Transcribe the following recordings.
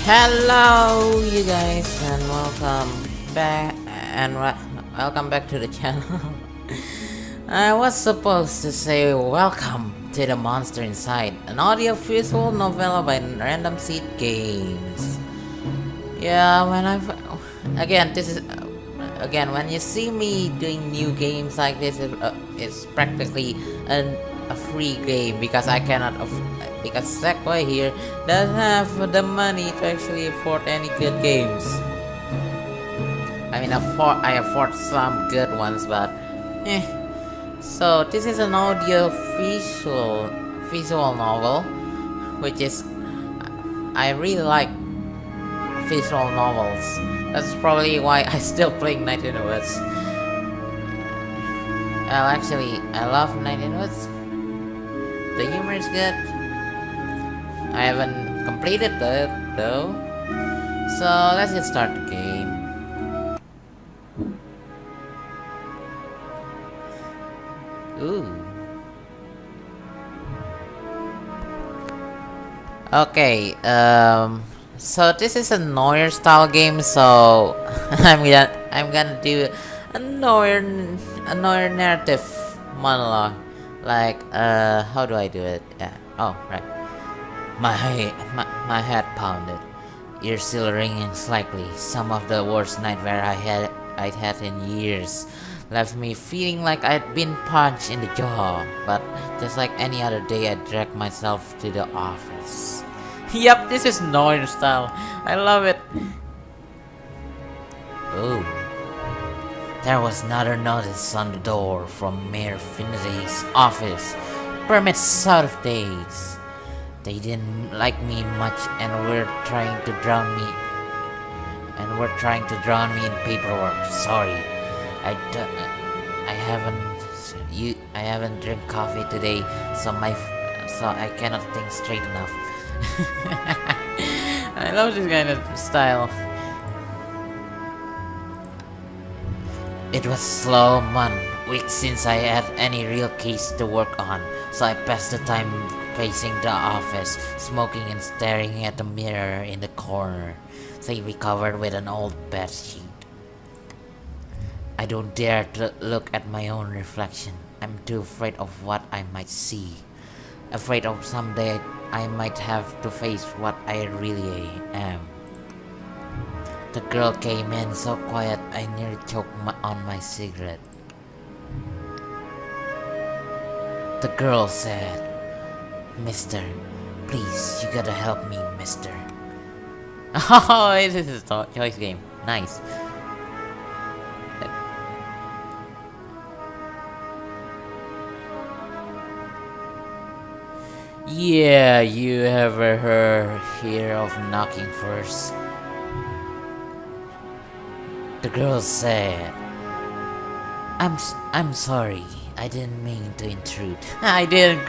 Hello, you guys, and welcome back to the channel. I was supposed to say welcome to the Monster Inside, an audio-visual novella by Random Seed Games. Yeah, when you see me doing new games like this, it's practically a free game because I cannot because Segway here doesn't have the money to actually afford any good games. I mean, I afford some good ones, but eh. So this is an audio visual novel, which is I really like visual novels. That's probably why I still playing Night in the Woods. Well, actually, I love Night in the Woods. The humor is good. I haven't completed it though. So let's get started the game. Ooh. Okay, so this is a Narrator style game, so I'm gonna do a Narrator narrative monologue. Like, how do I do it? Yeah. Oh, right. My head pounded, ears still ringing slightly. Some of the worst nightmare I'd had in years left me feeling like I'd been punched in the jaw. But just like any other day, I dragged myself to the office. Yup, this is Narrator style. I love it. Oh. There was another notice on the door from Mayor Finnedy's office. Permits out of days. They didn't like me much and were trying to drown me in paperwork. Sorry. I haven't drank coffee today, so I cannot think straight enough. I love this kind of style. It was a slow month, weeks since I had any real case to work on, so I passed the time facing the office, smoking and staring at the mirror in the corner, safely covered with an old bed sheet. I don't dare to look at my own reflection. I'm too afraid of what I might see. Afraid of someday I might have to face what I really am. The girl came in so quiet I nearly choked on my cigarette. The girl said, "Mister, please, you gotta help me, mister." Oh, this is a choice game. Nice. Yeah, you ever hear of knocking first? The girl said, I'm sorry. I didn't mean to intrude." I didn't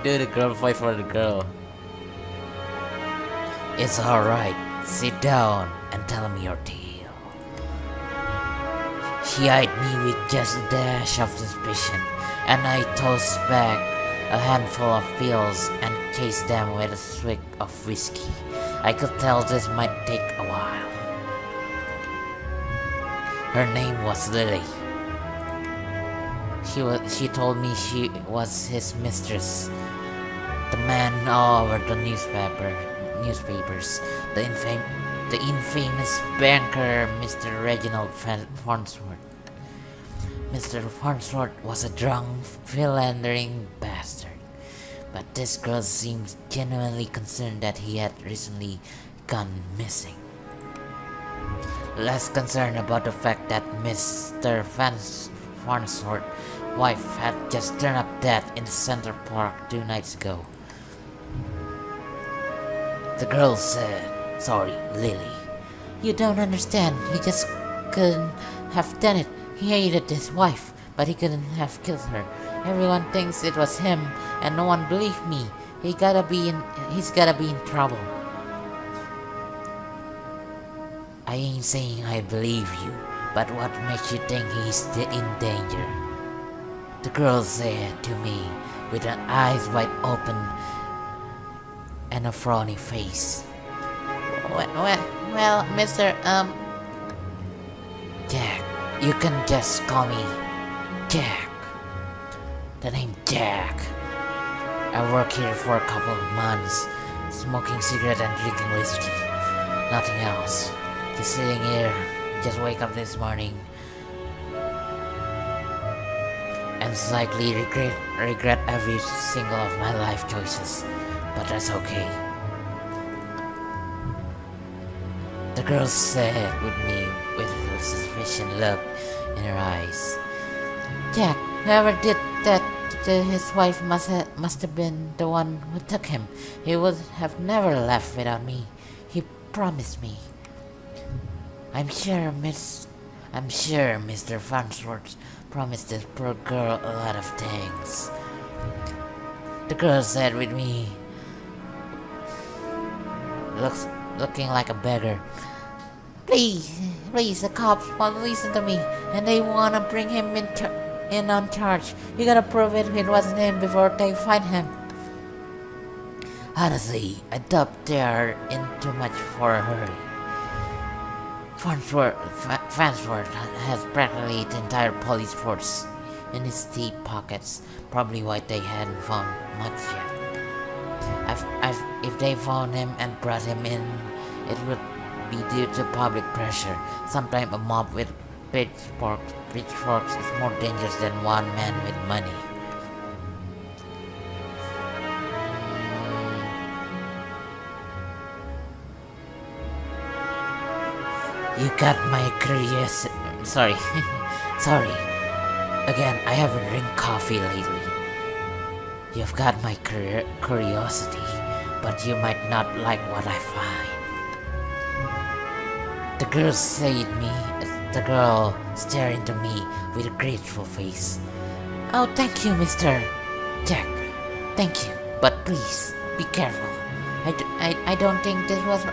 do the girl voice for the girl. "It's alright. Sit down and tell me your tale." She eyed me with just a dash of suspicion, and I tossed back a handful of pills and chased them with a swig of whiskey. I could tell this might take a while. Her name was Lily. She told me she was his mistress. The man all over the newspapers. The infamous banker, Mr. Reginald Farnsworth. Mr. Farnsworth was a drunk, philandering bastard. But this girl seemed genuinely concerned that he had recently gone missing. Less concerned about the fact that Mr. Farnsworth's wife had just turned up dead in Center Park 2 nights ago. The girl said, "Sorry, Lily. You don't understand. He just couldn't have done it. He hated his wife, but he couldn't have killed her. Everyone thinks it was him, and no one believed me. He's gotta be in trouble." "I ain't saying I believe you, but what makes you think he's in danger?" the girl said to me, with her eyes wide open and a frowny face. Well, Mister, Jack. You can just call me Jack. The name Jack. I work here for a couple of months, smoking cigarette and drinking whiskey. Nothing else. Just sitting here. Just wake up this morning and slightly regret every single of my life choices. But that's okay. The girl said with me with a suspicion look in her eyes. Jack, whoever did that to his wife must have been the one who took him. He would have never left without me. He promised me. I'm sure Mr. Farnsworth promised this poor girl a lot of things. The girl said with me, looking like a beggar. Please, the cops won't listen to me, and they wanna bring him in on charge. You gotta prove it wasn't him before they find him. Honestly, I doubt they are in too much for a hurry. Farnsworth has practically the entire police force in his deep pockets, probably why they hadn't found much yet. If they found him and brought him in, it would be due to public pressure. Sometimes a mob with pitchforks is more dangerous than one man with money. You got my curiosity. Sorry. Again, I haven't drank coffee lately. You've got my curiosity, but you might not like what I find. The girl stared into me with a grateful face. Oh, thank you, Mr. Jack. Thank you, but please, be careful. I don't think this was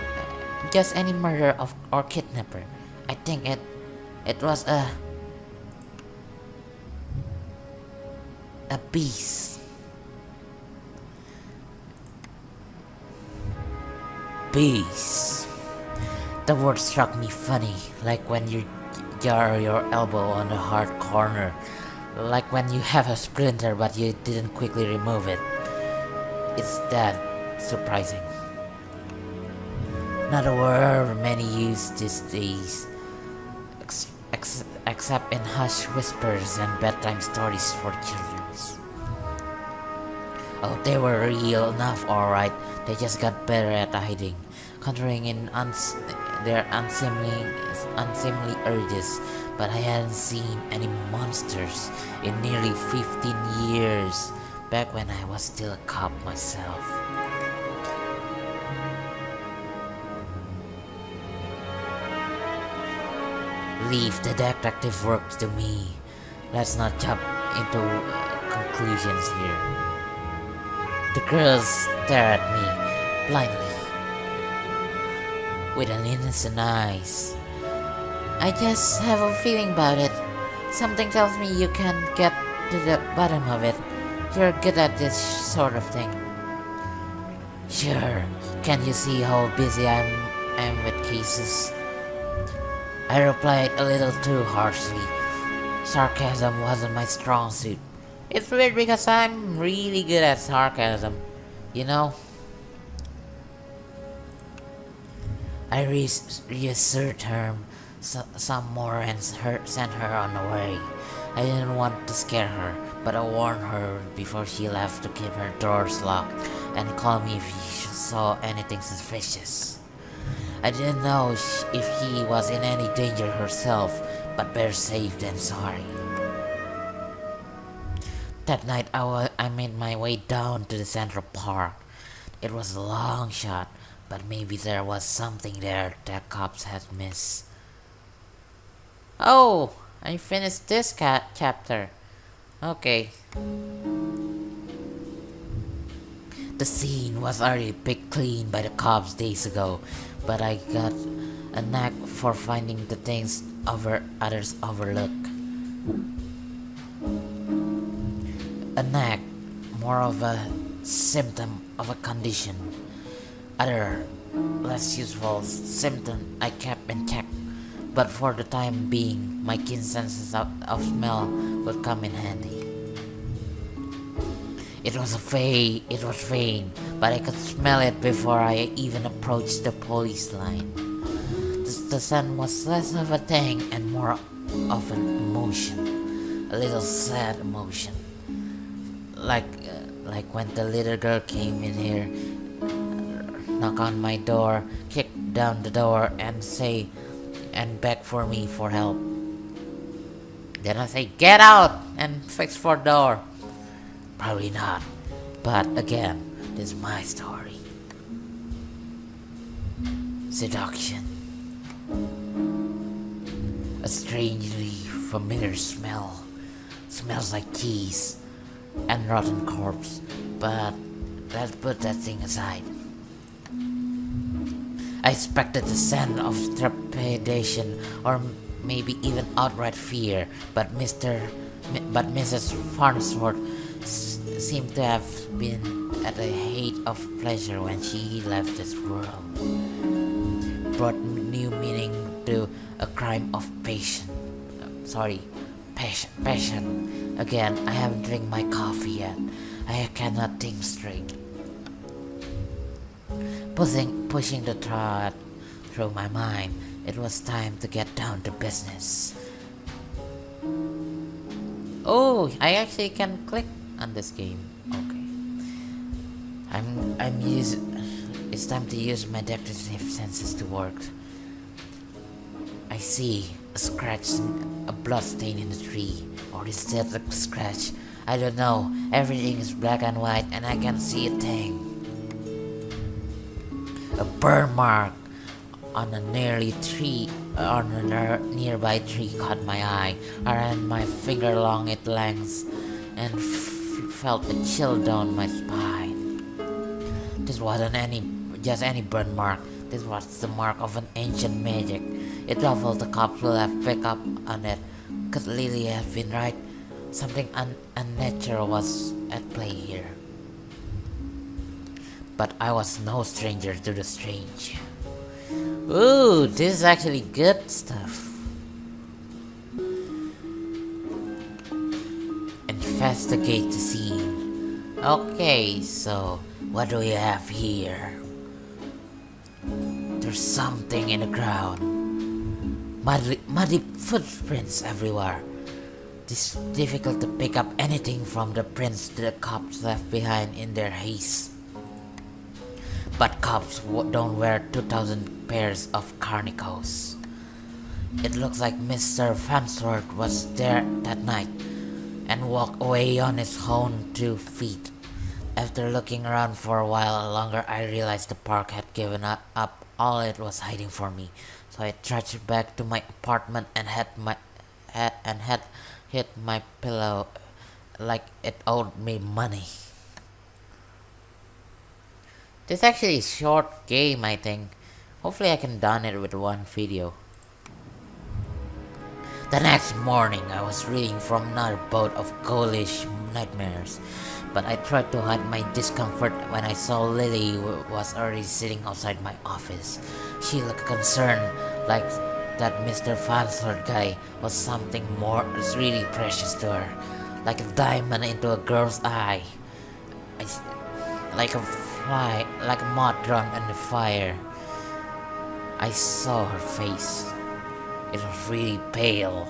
just any murder or kidnapper. I think it was a beast. Beast. The word struck me funny, like when you jar your elbow on the hard corner, like when you have a splinter but you didn't quickly remove it. It's that surprising. Not a word many use these days, except in hushed whispers and bedtime stories for children. Oh, they were real enough, alright. They just got better at hiding, countering in their unseemly urges. But I hadn't seen any monsters in nearly 15 years, back when I was still a cop myself. Leave the detective work to me. Let's not jump into conclusions here. The girls stare at me blindly with an innocent eyes. I just have a feeling about it. Something tells me you can get to the bottom of it. You're good at this sort of thing. Sure. Can't you see how busy I am with cases? I replied a little too harshly. Sarcasm wasn't my strong suit. It's weird because I'm really good at sarcasm, you know? I reassured her some more and sent her on the way. I didn't want to scare her, but I warned her before she left to keep her doors locked and call me if she saw anything suspicious. I didn't know if he was in any danger herself, but better safe than sorry. That night I made my way down to the Central Park. It was a long shot, but maybe there was something there that cops had missed. Oh, I finished this chapter. Okay. The scene was already picked clean by the cops days ago, but I got a knack for finding the things others overlook. A knack, more of a symptom of a condition. less useful symptom I kept in check, but for the time being, my keen senses of smell would come in handy. It was vain, but I could smell it before I even approached the police line. The scent was less of a thing and more of an emotion, a little sad emotion, like when the little girl came in here, knock on my door, kick down the door, and beg for me for help. Then I say, "Get out and fix for door." Probably not, but again, this is my story. Seduction. A strangely familiar smell. Smells like cheese and rotten corpse, but let's put that thing aside. I expected the scent of trepidation or maybe even outright fear, but Mrs. Farnsworth seemed to have been at a height of pleasure when she left this world. Brought new meaning to a crime of passion. Passion. Again, I haven't drank my coffee yet. I cannot think straight. Pushing the thought through my mind, it was time to get down to business. Oh, I actually can click on this game. Okay. It's time to use my detective senses to work. I see a scratch, a blood stain in the tree. Or is that a scratch? I don't know. Everything is black and white and I can't see a thing. A burn mark on a nearby tree caught my eye. I ran my finger along its length and felt a chill down my spine. This wasn't just any burn mark. This was the mark of an ancient magic. It ruffled the cops will have picked up on it. Could Lily have been right? Something unnatural was at play here. But I was no stranger to the strange. Ooh, this is actually good stuff. Investigate the scene. Okay, so what do we have here? There's something in the ground. Muddy footprints everywhere. It's difficult to pick up anything from the prints the cops left behind in their haste. But cops don't wear 2,000 pairs of carnicles. It looks like Mr. Farnsworth was there that night and walked away on his own 2 feet. After looking around for a while longer, I realized the park had given up all it was hiding for me. So I trudged back to my apartment and hit my pillow like it owed me money. This is actually a short game, I think. Hopefully I can done it with one video. The next morning, I was reading from another bout of ghoulish nightmares, but I tried to hide my discomfort when I saw Lily was already sitting outside my office. She looked concerned, like that Mr. Farnsworth guy was something more really precious to her, like a diamond into a girl's eye. Like a moth drawn in the fire. I saw her face. It was really pale.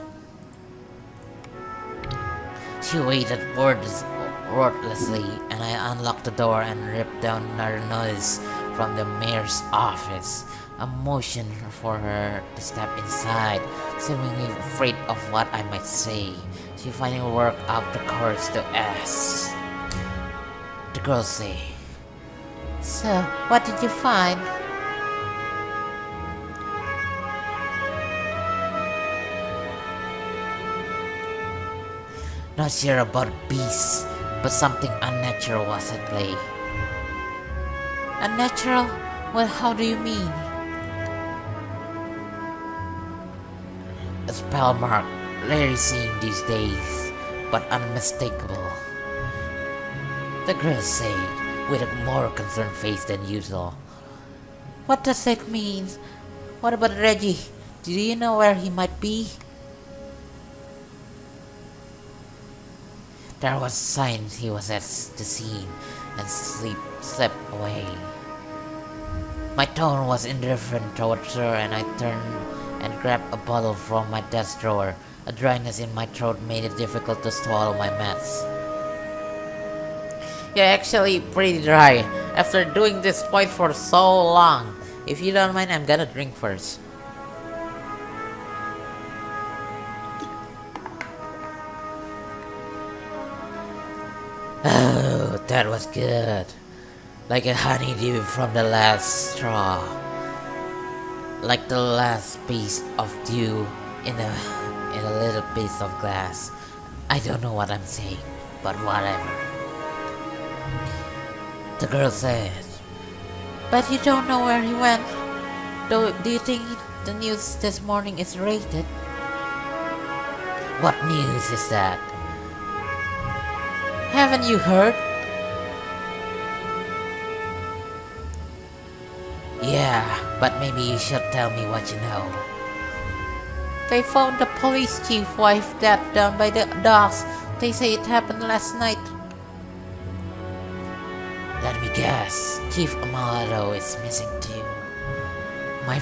She waited wordlessly, and I unlocked the door and ripped down another notice from the mayor's office. A motion for her to step inside, seemingly afraid of what I might say. She finally worked up the courage to ask. The girl said, "So, what did you find?" Not sure about beasts, but something unnatural was at play. Unnatural? Well, how do you mean? A spell mark, rarely seen these days, but unmistakable. The girl said, with a more concerned face than usual. What does that mean? What about Reggie? Do you know where he might be? There was signs he was at the scene and slept away. My tone was indifferent towards her, and I turned and grabbed a bottle from my desk drawer. A dryness in my throat made it difficult to swallow my meds. You're actually pretty dry after doing this point for so long. If you don't mind, I'm gonna drink first. Oh, that was good. Like a honeydew from the last straw. Like the last piece of dew in a little piece of glass. I don't know what I'm saying, but whatever. The girl said, "But you don't know where he went. Do you think the news this morning is rated?" What news is that? Haven't you heard? Yeah, but maybe you should tell me what you know. They found the police chief wife dead down by the docks. They say it happened last night. Let me guess, Chief Amado is missing too. My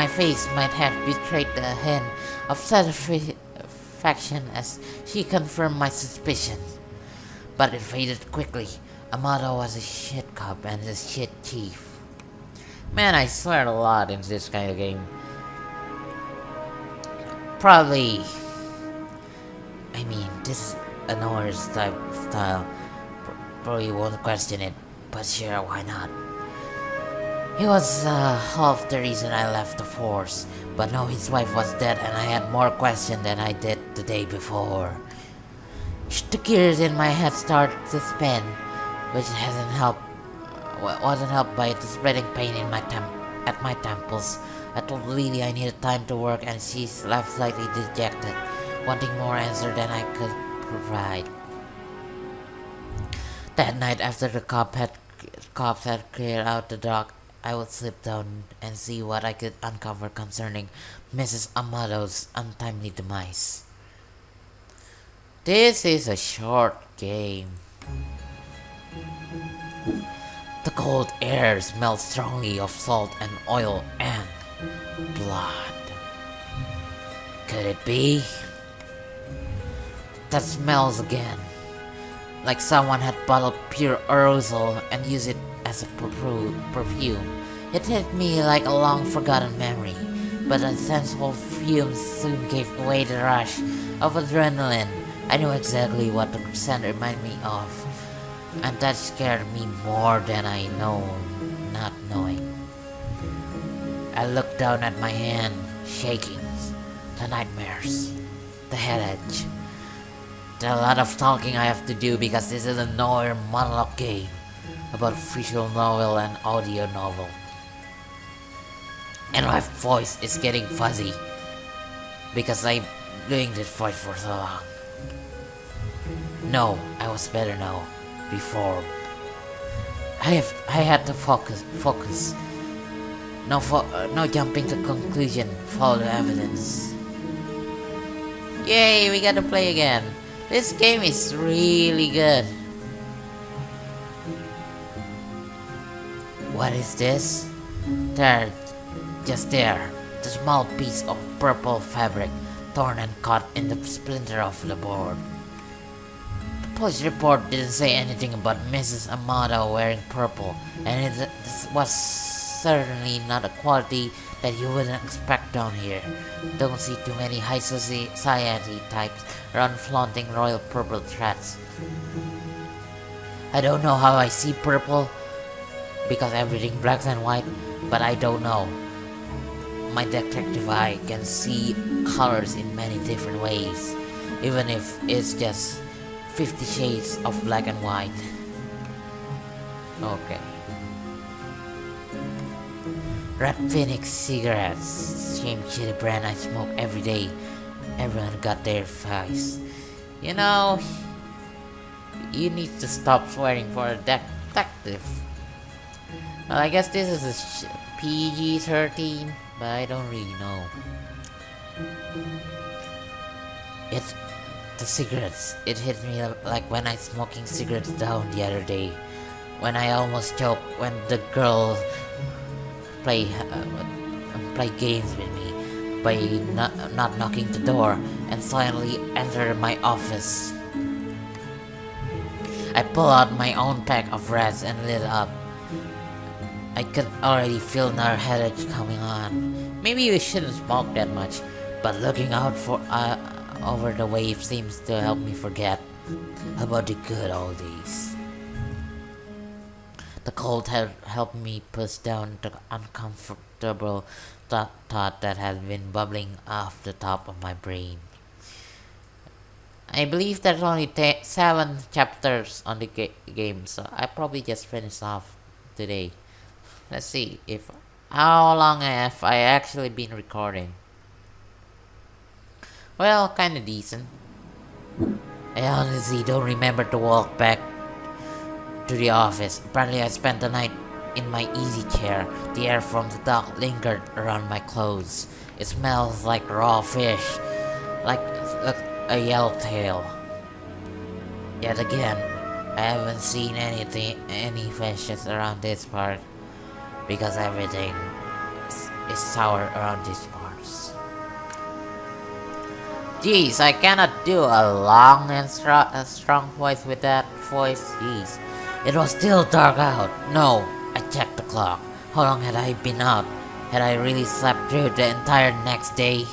face might have betrayed the hint of satisfaction as she confirmed my suspicions. But it faded quickly. Amado was a shit cop and a shit chief. Man, I swear a lot in this kind of game. Probably. I mean, this is a Norse type of style. Probably won't question it, but sure, why not? He was half the reason I left the force, but now his wife was dead and I had more questions than I did the day before. The gears in my head started to spin, which wasn't helped by the spreading pain in at my temples. I told Lily I needed time to work, and she left slightly dejected, wanting more answer than I could provide. That night, after the cops had cleared out the dock, I would slip down and see what I could uncover concerning Mrs. Amado's untimely demise. This is a short game. The cold air smells strongly of salt and oil and blood. Could it be? That smells again. Like someone had bottled pure aerosol and used it as a perfume. It hit me like a long forgotten memory, but the sensual fumes soon gave away the rush of adrenaline. I knew exactly what the scent reminded me of, and that scared me more than I know not knowing. I looked down at my hand, shaking. The nightmares, the headache. There's a lot of talking I have to do because this is a Noir monologue game about visual novel and audio novel. And my voice is getting fuzzy because I'm doing this voice for so long. No, I was better now. Before, I had to focus. No jumping to conclusion. Follow the evidence. Yay! We got to play again. This game is really good. What is this? There, just there, the small piece of purple fabric torn and caught in the splinter of the board. The police report didn't say anything about Mrs. Amado wearing purple, and it was certainly not a quality that you wouldn't expect down here. Don't see too many high society types around flaunting royal purple threads. I don't know how I see purple, because everything black and white, but I don't know. My detective eye can see colors in many different ways, even if it's just 50 shades of black and white. Okay. Red Phoenix cigarettes, same shitty brand I smoke every day. Everyone got their vice. You know, you need to stop swearing for a detective. Well, I guess this is a PG-13, but I don't really know. It, the cigarettes, it hit me like when I smoking cigarettes down the other day, when I almost choked when the girl play games with me by not knocking the door and silently enter my office. I pull out my own pack of rats and lit up. I could already feel another headache coming on. Maybe we shouldn't smoke that much, but looking out for over the wave seems to help me forget about the good old days. The cold had helped me push down the uncomfortable thought that had been bubbling off the top of my brain. I believe there's only 7 chapters on the game, so I probably just finished off today. Let's see if how long have I actually been recording. Well, kinda decent. I honestly don't remember to walk back to the office. Apparently I spent the night in my easy chair. The air from the dock lingered around my clothes. It smells like raw fish, like a yellowtail. Yet again, I haven't seen any fishes around this part, because everything is sour around these parts. Jeez, I cannot do a long and strong voice with that voice. Jeez. It was still dark out. No, I checked the clock. How long had I been out? Had I really slept through the entire next day?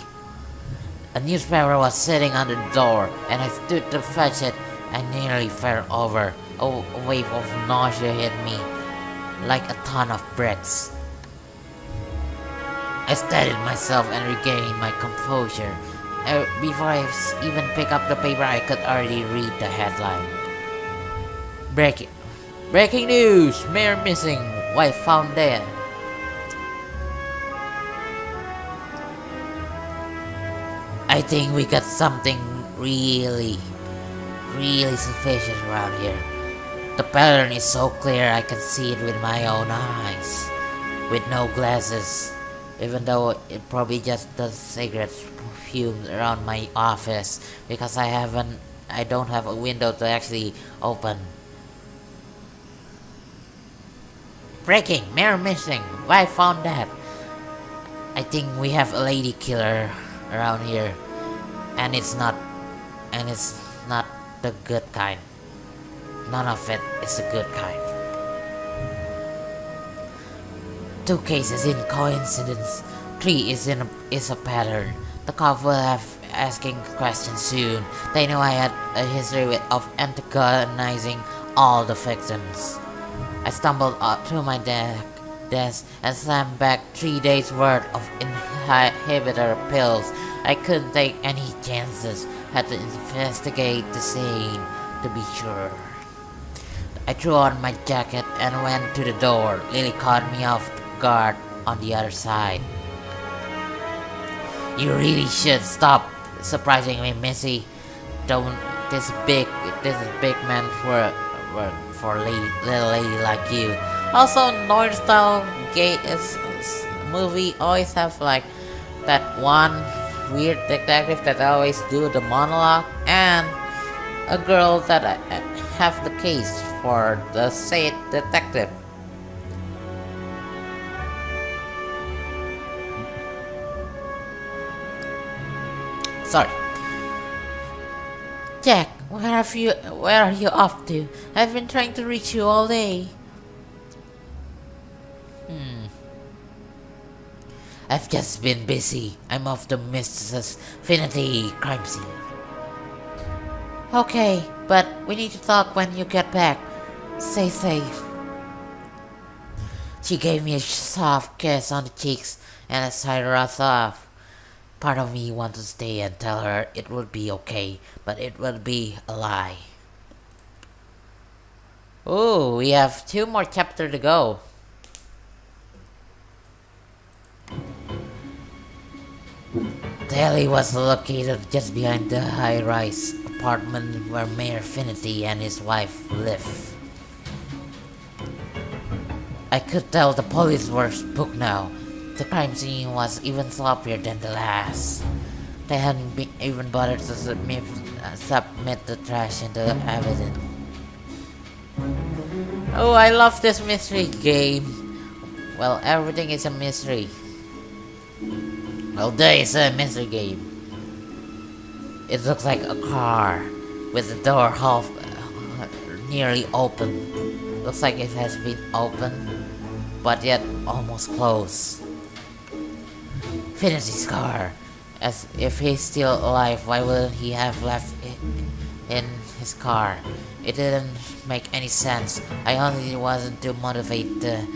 A newspaper was sitting on the door, and I stood to fetch it. I nearly fell over. A wave of nausea hit me like a ton of bricks. I steadied myself and regained my composure. Before I even picked up the paper, I could already read the headline. Breaking news! Mayor missing, wife found dead. I think we got something really suspicious around here. The pattern is so clear I can see it with my own eyes, with no glasses, even though it probably just the cigarette fumes around my office, because I don't have a window to actually open. Breaking, mayor missing, wife found dead. I think we have a lady killer around here, and it's not the good kind. None of it is a good kind. 2 cases in coincidence. 3 is a pattern. The cop will have asking questions soon. They know I had a history of antagonizing all the victims. I stumbled up to my desk and slammed back 3 days worth of inhibitor pills. I couldn't take any chances. Had to investigate the scene to be sure. I threw on my jacket and went to the door. Lily caught me off guard on the other side. You really should stop surprising me, Missy. Don't. This is big man for little lady like you. Also, North style movie always have like that one weird detective that always do the monologue, and a girl that have the case for the said detective. Sorry. Jack, where are you off to? I've been trying to reach you all day. I've just been busy. I'm off to Mrs. Finity crime scene. Okay, but we need to talk when you get back. Stay safe. She gave me a soft kiss on the cheeks, and I sighed her off. Part of me wants to stay and tell her it would be okay, but it would be a lie. Oh, we have 2 more chapters to go. The alley was located just behind the high-rise apartment where Mayor Finity and his wife live. I could tell the police were spooked now. The crime scene was even sloppier than the last. They hadn't even bothered to submit the trash into evidence. Oh, I love this mystery game. Well, everything is a mystery. Well, there is a mystery game. It looks like a car with the door half nearly open. Looks like it has been open, but yet almost closed. Finity's car. As if he's still alive, why wouldn't he have left it in his car? It didn't make any sense. I honestly wasn't too motivated to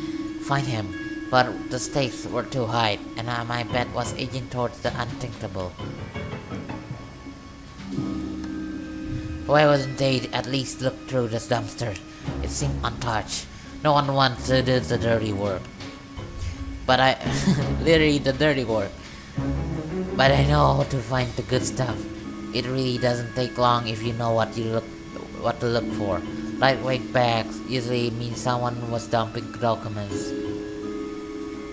find him, but the stakes were too high, and my bet was edging towards the unthinkable. Why wouldn't they at least look through the dumpster? It seemed untouched. No one wants to do the dirty work. But I... literally the dirty work. But I know how to find the good stuff. It really doesn't take long if you know what to look for. Lightweight bags usually mean someone was dumping documents.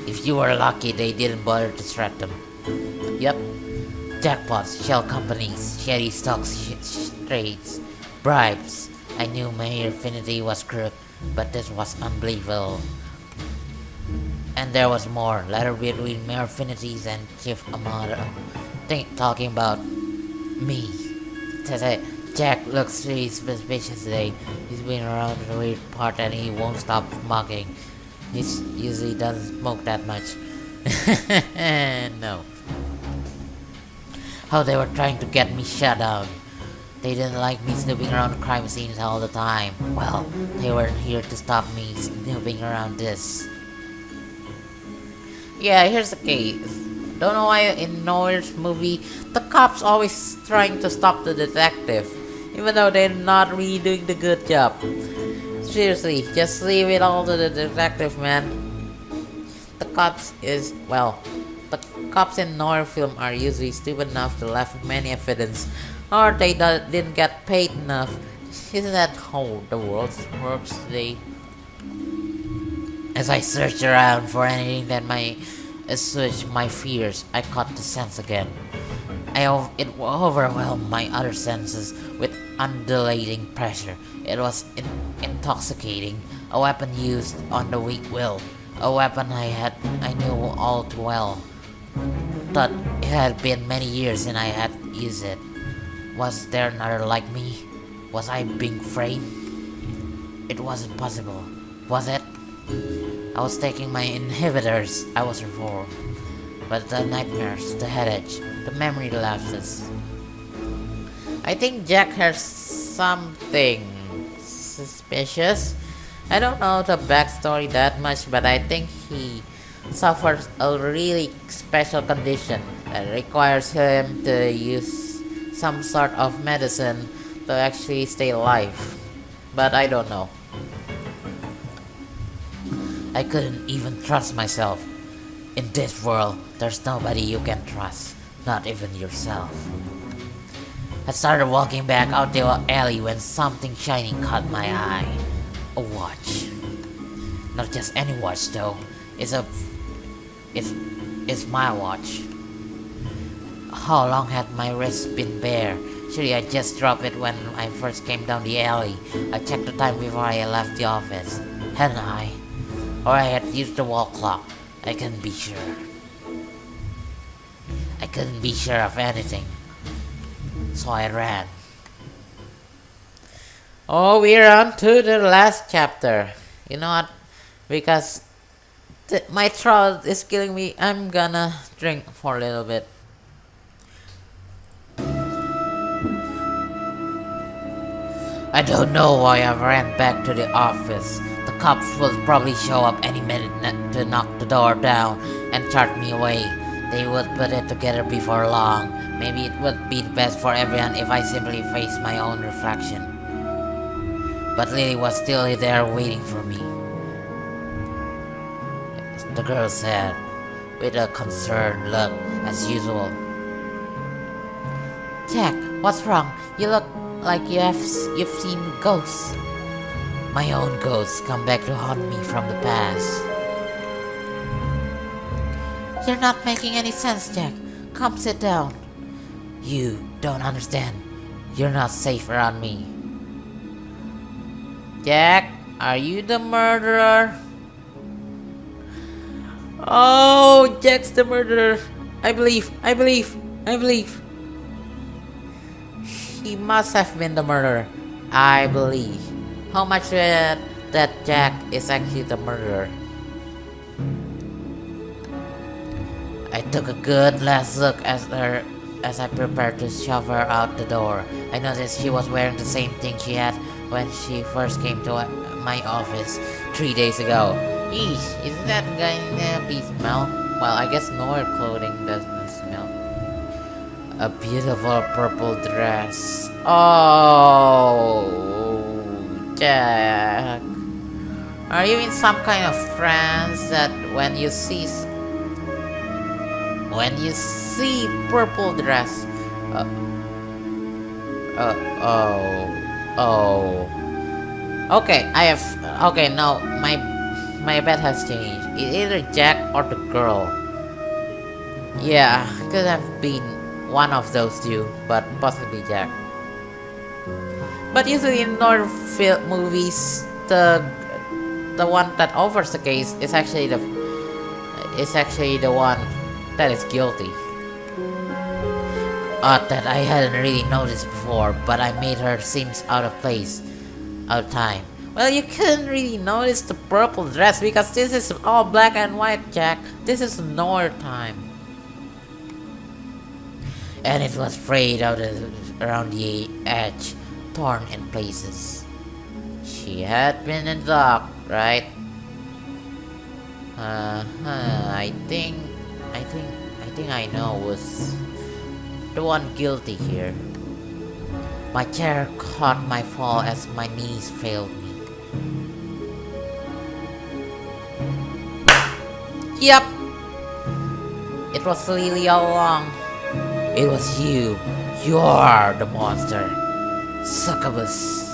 If you were lucky, they didn't bother to shred them. Yep. Jackpots, shell companies, shady stocks, trades, bribes. I knew Mayor Finity was crooked, but this was unbelievable. And there was more. Letter between Mayor Finities and Chief Amado. Talking about me. Jack looks really suspicious today. He's been around the weird part and he won't stop smoking. He usually doesn't smoke that much. No. How they were trying to get me shut down. They didn't like me snooping around crime scenes all the time. Well, they weren't here to stop me snooping around this. Yeah, here's the case. Don't know why in Noir's movie, the cops always trying to stop the detective, even though they're not really doing the good job. Seriously, just leave it all to the detective, man. The cops in Noir film are usually stupid enough to left many evidence, or they didn't get paid enough. Isn't that how the world works today? As I searched around for anything that might assuage my fears, I caught the sense again. It overwhelmed my other senses with undulating pressure. It was intoxicating, a weapon used on the weak will, a weapon I knew all too well. But it had been many years since I had used it. Was there another like me? Was I being framed? It wasn't possible, was it? I was taking my inhibitors, I was reformed. But the nightmares, the headache, the memory lapses. I think Jack has something suspicious. I don't know the backstory that much, but I think he suffers a really special condition that requires him to use some sort of medicine to actually stay alive. But I don't know. I couldn't even trust myself. In this world, there's nobody you can trust, not even yourself. I started walking back out the alley when something shiny caught my eye. A watch. Not just any watch though. It's my watch. How long had my wrist been bare? Surely I just dropped it when I first came down the alley. I checked the time before I left the office. Hadn't I? Or I had used the wall clock. I couldn't be sure. I couldn't be sure of anything. So I ran. Oh, we're on to the last chapter. You know what? Because my throat is killing me, I'm gonna drink for a little bit. I don't know why I ran back to the office. The cops will probably show up any minute to knock the door down and chart me away. They would put it together before long. Maybe it would be best for everyone if I simply face my own reflection. But Lily was still there waiting for me. The girl said, with a concerned look as usual. Jack, what's wrong? You look like you've seen ghosts. My own ghosts come back to haunt me from the past. You're not making any sense, Jack. Come sit down. You don't understand. You're not safe around me. Jack, are you the murderer? Oh, Jack's the murderer. I believe. He must have been the murderer. I believe. How much that Jack is actually the murderer? I took a good last look at her as I prepared to shove her out the door. I noticed she was wearing the same thing she had when she first came to my office 3 days ago. Eesh, isn't that gonna be smell? Well, I guess Noir clothing doesn't smell. A beautiful purple dress. Oh, Jack. Are you in some kind of trance that when you see purple dress? Okay, now my bet has changed. It's either Jack or the girl. Yeah, could have been one of those two, but possibly Jack. But usually in horror movies, the one that offers the case is actually the one that is guilty. Odd that I hadn't really noticed before, but I made her seem out of place, out of time. Well, you couldn't really notice the purple dress because this is all black and white, Jack. This is Noir time. And it was frayed out around the edge, torn in places. She had been in the dock, right? I think I know was the one guilty here. My chair caught my fall as my knees failed me. Yep! It was Lily all along. It was you. You're the monster. Succubus.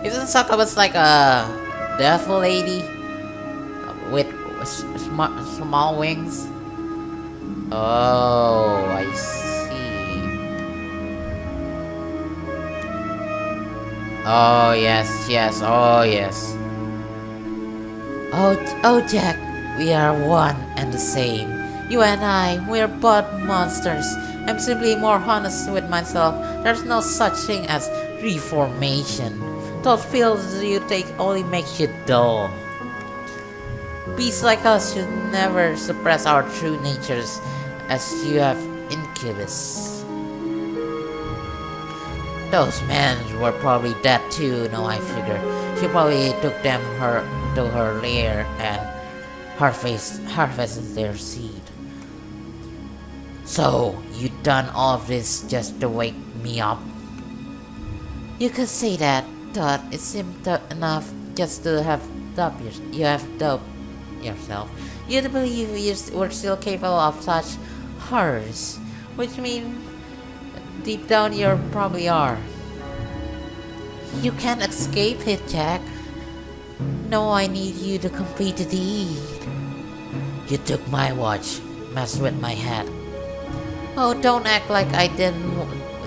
Isn't Succubus like a devil lady with small wings? Oh, I see. Oh yes, oh yes. Oh Jack, we are one and the same. You and I, we're both monsters. I'm simply more honest with myself. There's no such thing as reformation. Those pills you take only makes you dull. Beasts like us should never suppress our true natures as you have incubus. Those men were probably dead too, no I figure. She probably took them to her lair and harvested their seed. So, you done all of this just to wake me up? You could say that, but it seemed enough just to have doubted yourself. You believe you were still capable of such horrors, which means deep down you probably are. You can't escape it, Jack. No, I need you to complete the deed. You took my watch, messed with my head. Oh, don't act like I didn't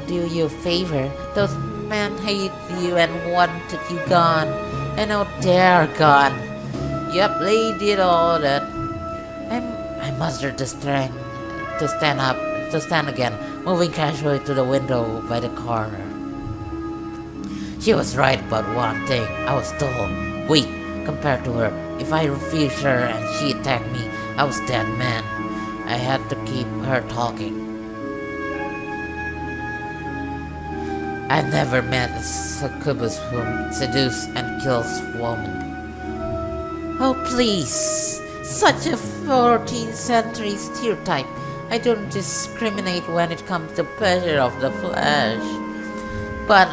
do you a favor. Those men hate you and wanted you gone. And now they're gone. Yep, they did all that. I mustered the strength to stand again, moving casually to the window by the corner. She was right about one thing. I was tall, weak compared to her. If I refused her and she attacked me, I was dead man. I had to keep her talking. I never met a succubus who seduces and kills women. Oh please, such a 14th century stereotype. I don't discriminate when it comes to pleasure of the flesh. But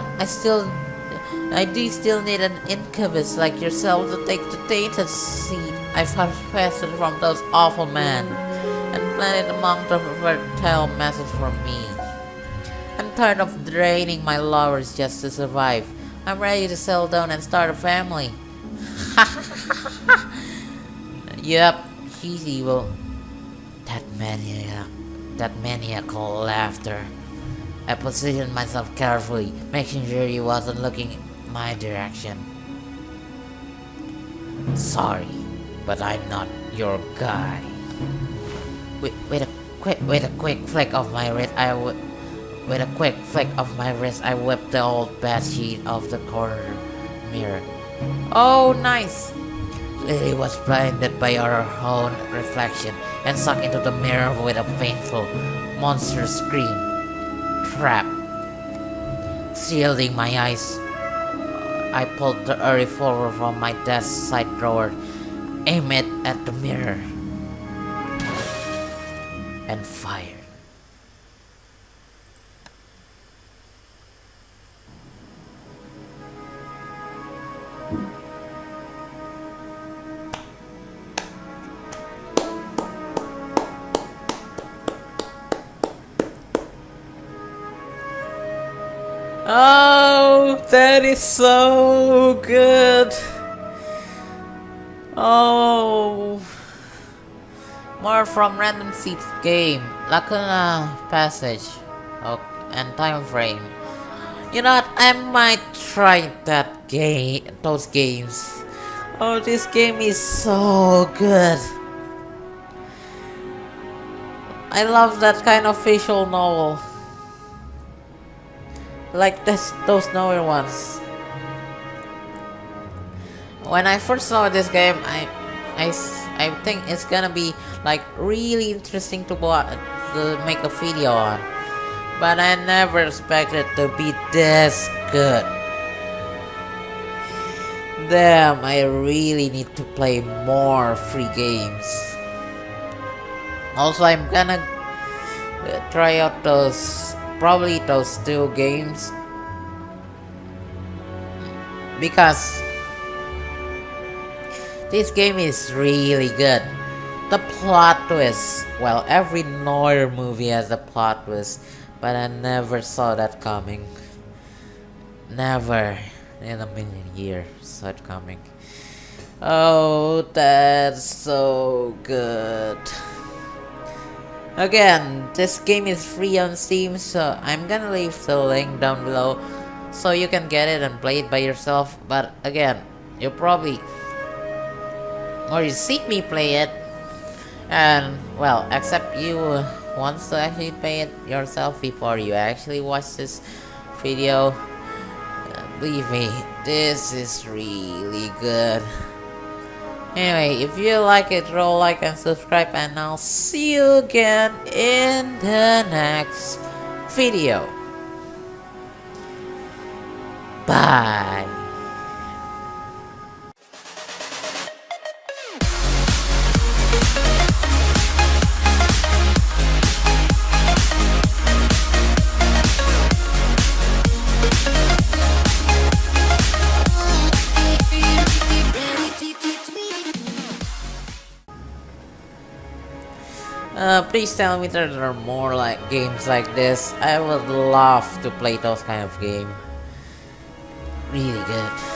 I do still need an incubus like yourself to take the tainted seed I've harvested from those awful men and plant it among the fertile masses for me. I'm tired of draining my lovers just to survive. I'm ready to settle down and start a family. Yep, he's evil. That maniac, that maniacal laughter. I positioned myself carefully, making sure he wasn't looking my direction. Sorry, but I'm not your guy. With a quick flick of my wrist, I whipped the old bed sheet off the corner mirror. Oh, nice! Lily was blinded by her own reflection and sucked into the mirror with a painful, monstrous scream. Trap. Shielding my eyes, I pulled the revolver from my desk side drawer, aimed it at the mirror, and fired. Oh, that is so good. Oh, more from Random Seeds game, Lacuna Passage, and Time Frame. You know what? I might try those games. Oh, this game is so good. I love that kind of visual novel. Like those newer ones. When I first saw this game, I think it's gonna be like really interesting to make a video on. But I never expected to be this good. Damn, I really need to play more free games. Also, I'm gonna try out probably those two games, because this game is really good. The plot twist, well, every noir movie has a plot twist, but I never saw that coming. Never in a million years saw it coming. Oh, that's so good. Again, this game is free on Steam, so I'm gonna leave the link down below so you can get it and play it by yourself. But again, you see me play it, and well, except you wants to actually play it yourself before you actually watch this video. Believe me, this is really good. Anyway, if you like it, roll like and subscribe, and I'll see you again in the next video. Bye. Please tell me that there are more like games like this. I would love to play those kind of game. Really good.